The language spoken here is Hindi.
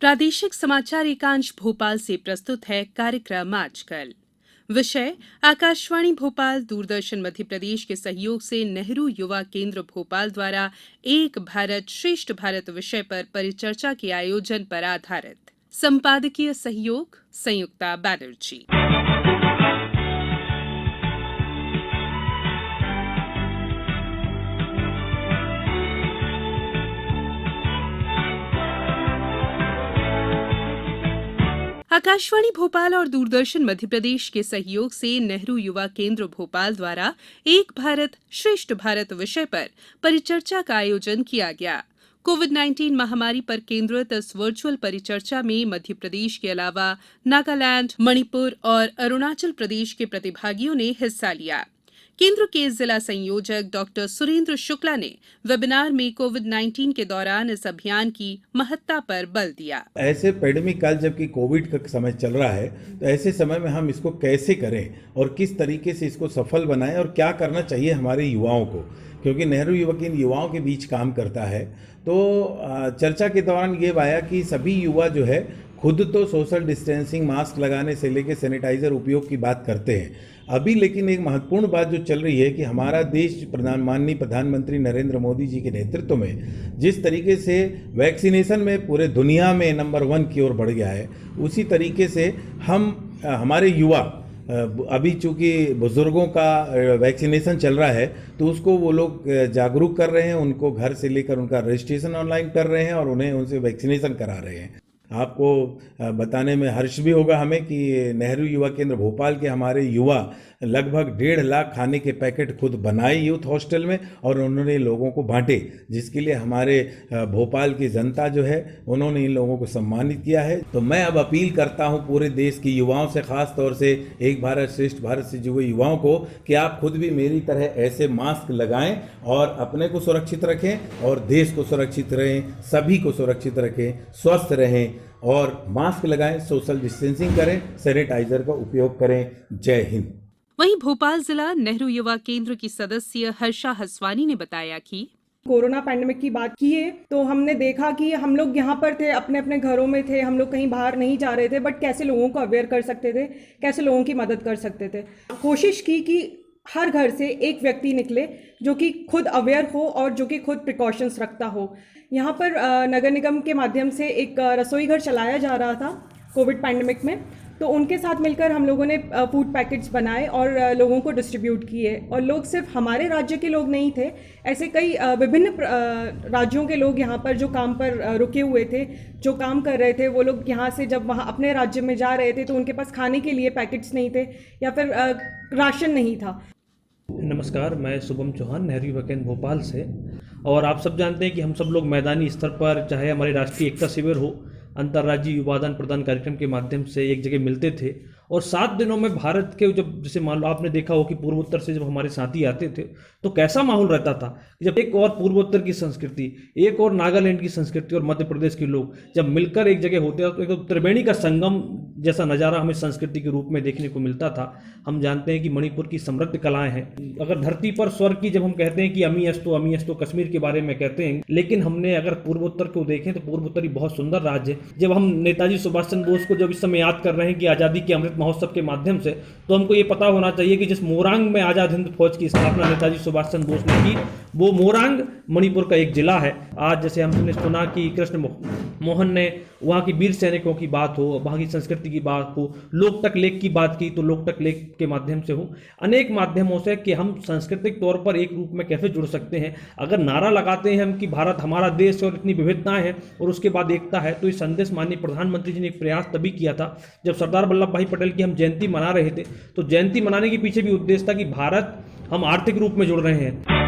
प्रादेशिक समाचार एकांश भोपाल से प्रस्तुत है कार्यक्रम आजकल। विषय आकाशवाणी भोपाल दूरदर्शन मध्य प्रदेश के सहयोग से नेहरू युवा केंद्र भोपाल द्वारा एक भारत श्रेष्ठ भारत विषय पर परिचर्चा के आयोजन पर आधारित। संपादकीय सहयोग संयुक्ता बैनर्जी। आकाशवाणी भोपाल और दूरदर्शन मध्य प्रदेश के सहयोग से नेहरू युवा केंद्र भोपाल द्वारा एक भारत श्रेष्ठ भारत विषय पर परिचर्चा का आयोजन किया गया। कोविड-19 महामारी पर केंद्रित इस वर्चुअल परिचर्चा में मध्य प्रदेश के अलावा नागालैंड, मणिपुर और अरुणाचल प्रदेश के प्रतिभागियों ने हिस्सा लिया। केंद्र के जिला संयोजक डॉक्टर सुरेंद्र शुक्ला ने वेबिनार में कोविड-19 के दौरान इस अभियान की महत्ता पर बल दिया। ऐसे पैंडेमिक काल जबकि कोविड का समय चल रहा है, तो ऐसे समय में हम इसको कैसे करें और किस तरीके से इसको सफल बनाएं और क्या करना चाहिए हमारे युवाओं को, क्योंकि नेहरू युवा केंद्र युवाओं के बीच काम करता है। तो चर्चा के दौरान ये आया कि सभी युवा जो है खुद तो सोशल डिस्टेंसिंग, मास्क लगाने से लेकर सैनिटाइजर उपयोग की बात करते हैं। अभी लेकिन एक महत्वपूर्ण बात जो चल रही है कि हमारा देश माननीय प्रधानमंत्री नरेंद्र मोदी जी के नेतृत्व में जिस तरीके से वैक्सीनेशन में पूरे दुनिया में नंबर 1 की ओर बढ़ गया है, उसी तरीके से हमारे युवा अभी चूंकि बुजुर्गों का वैक्सीनेशन चल रहा है तो उसको वो लोग जागरूक कर रहे हैं, उनको घर से लेकर उनका रजिस्ट्रेशन ऑनलाइन कर रहे हैं और उनसे वैक्सीनेशन करा रहे हैं। आपको बताने में हर्ष भी होगा हमें कि नेहरू युवा केंद्र भोपाल के हमारे युवा लगभग 1.5 लाख खाने के पैकेट खुद बनाए यूथ हॉस्टल में और उन्होंने लोगों को बांटे, जिसके लिए हमारे भोपाल की जनता जो है उन्होंने इन लोगों को सम्मानित किया है। तो मैं अब अपील करता हूं पूरे देश की युवाओं से, खास तौर से एक भारत श्रेष्ठ भारत से जुड़े युवाओं को, कि आप खुद भी मेरी तरह ऐसे मास्क लगाएं और अपने को सुरक्षित रखें और देश को सुरक्षित रहें, सभी को सुरक्षित रखें, स्वस्थ रहें और मास्क लगाएं, सोशल डिस्टेंसिंग करें, सैनिटाइजर का उपयोग करें। जय हिंद। वहीं भोपाल जिला नेहरू युवा केंद्र की सदस्य हर्षा हसवानी ने बताया कि कोरोना पैंडेमिक की बात की है तो हमने देखा कि हम लोग यहाँ पर थे, अपने अपने घरों में थे, हम लोग कहीं बाहर नहीं जा रहे थे, बट कैसे लोगों को अवेयर कर सकते थे, कैसे लोगों की मदद कर सकते थे। कोशिश की कि हर घर से एक व्यक्ति निकले जो कि खुद अवेयर हो और जो कि खुद प्रिकॉशंस रखता हो। यहाँ पर नगर निगम के माध्यम से एक रसोई घर चलाया जा रहा था कोविड पैंडेमिक में, तो उनके साथ मिलकर हम लोगों ने फूड पैकेट्स बनाए और लोगों को डिस्ट्रीब्यूट किए। और लोग सिर्फ हमारे राज्य के लोग नहीं थे, ऐसे कई विभिन्न राज्यों के लोग यहाँ पर जो काम पर रुके हुए थे, जो काम कर रहे थे, वो लोग यहाँ से जब वहाँ अपने राज्य में जा रहे थे तो उनके पास खाने के लिए पैकेट्स नहीं थे या फिर राशन नहीं था। नमस्कार, मैं शुभम चौहान नेहरू युवा केंद्र भोपाल से। और आप सब जानते हैं कि हम सब लोग मैदानी स्तर पर, चाहे हमारे राष्ट्रीय एकता शिविर हो, अंतर्राज्यीय युवा आदान प्रदान कार्यक्रम के माध्यम से एक जगह मिलते थे और 7 दिनों में भारत के जैसे मान लो आपने देखा हो कि पूर्वोत्तर से जब हमारे साथी आते थे तो कैसा माहौल रहता था। जब एक और पूर्वोत्तर की संस्कृति, एक और नागालैंड की संस्कृति और मध्य प्रदेश के लोग जब मिलकर एक जगह होते हैं तो एक त्रिवेणी का संगम जैसा नज़ारा हमें संस्कृति के रूप में देखने को मिलता था। हम जानते हैं कि मणिपुर की समृद्ध कलाएं हैं। अगर धरती पर स्वर्ग की जब हम कहते हैं कि अमी अस्तो कश्मीर के बारे में कहते हैं, लेकिन हमने अगर पूर्वोत्तर को देखें तो पूर्वोत्तर ही बहुत सुंदर राज्य है। जब हम नेताजी सुभाष चंद्र बोस को जब इस समय याद कर रहे हैं कि आज़ादी के अमृत महोत्सव के माध्यम से, तो हमको ये पता होना चाहिए कि जिस मोरांग में आज़ाद हिंद फौज की स्थापना नेताजी सुभाष चंद्र बोस ने की, वो मोरांग मणिपुर का एक जिला है। आज जैसे हमने सुना कि कृष्ण मोहन ने वहाँ की वीर सैनिकों की बात हो, वहाँ की संस्कृति की बात हो, लोकटक लेख की बात की, तो लोकटक लेख के माध्यम से हो, अनेक माध्यमों से कि हम सांस्कृतिक तौर पर एक रूप में कैसे जुड़ सकते हैं। अगर नारा लगाते हैं हम कि भारत हमारा देश और इतनी विविधताएं हैं और उसके बाद एकता है, तो ये संदेश माननीय प्रधानमंत्री जी ने एक प्रयास तभी किया था जब सरदार वल्लभ भाई पटेल की हम जयंती मना रहे थे। तो जयंती मनाने के पीछे भी उद्देश्य था कि भारत हम आर्थिक रूप में जुड़ रहे हैं।